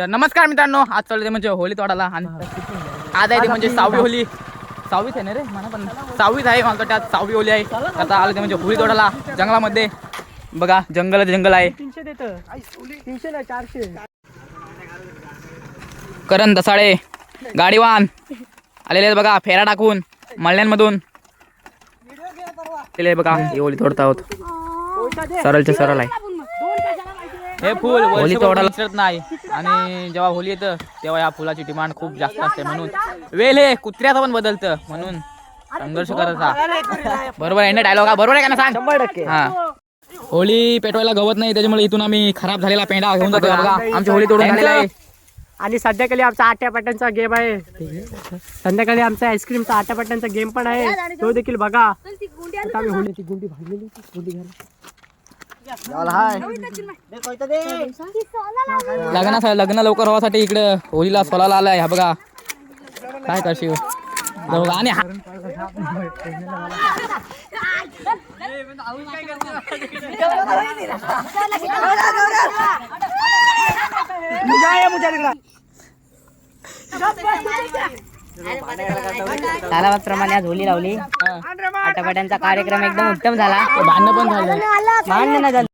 तर नमस्कार मित्रांनो, आज चालू म्हणजे होली तोडाला आणि आज आहे ते म्हणजे 6वी होली. 6वीच आहे ना रे, मला पण 6वीच आहे. मला वाटतं आज 6वी होली आहे. आता आलं ते म्हणजे होली तोडाला जंगलामध्ये. बघा जंगल आहे. 300 देतं 300 नाही 400. करण दसाळे गाडीवान आलेले आहेत बघा, फेरा टाकून मळण्यांमधून आलेले बघा. ही होली तोडत आहोत. सरळचे सरळ आहे हे फुल. होली तोडायला विसरत नाही आणि जेव्हा होली येतं तेव्हा या फुलाची डिमांड खूप जास्त असते. म्हणून वेल हे कुत्र्याचं पण बदलतं, म्हणून संघर्ष करायचा. बरोबर आहे ना डायलॉग? हा बरोबर आहे का ना? सांग. 100%. हा, होली पेटवायला गवत नाही, त्याच्यामुळे इथून आम्ही खराब झालेला पेंडा घेऊन जातो. बघा आमची होली तोडून झालेली आहे. आणि संध्याकाळी आमचा आट्यापाट्यांचा गेम आहे. संध्याकाळी आमचा आईस्क्रीमचा आट्यापाट्यांचा गेम पण आहे, तो देखील बघा. आता आम्ही होलीची गुंडी भाजलेली गुंडी घालू. लग्न लवकर होण्यासाठी इकडे होलीला सोलाला आलाय. हा बघा काय करशील. आणि प्रमाणे आज होली लावली. आटापाट्यांचा कार्यक्रम एकदम उत्तम झाला. भांडण पण झालं. भांडण नाही झालं.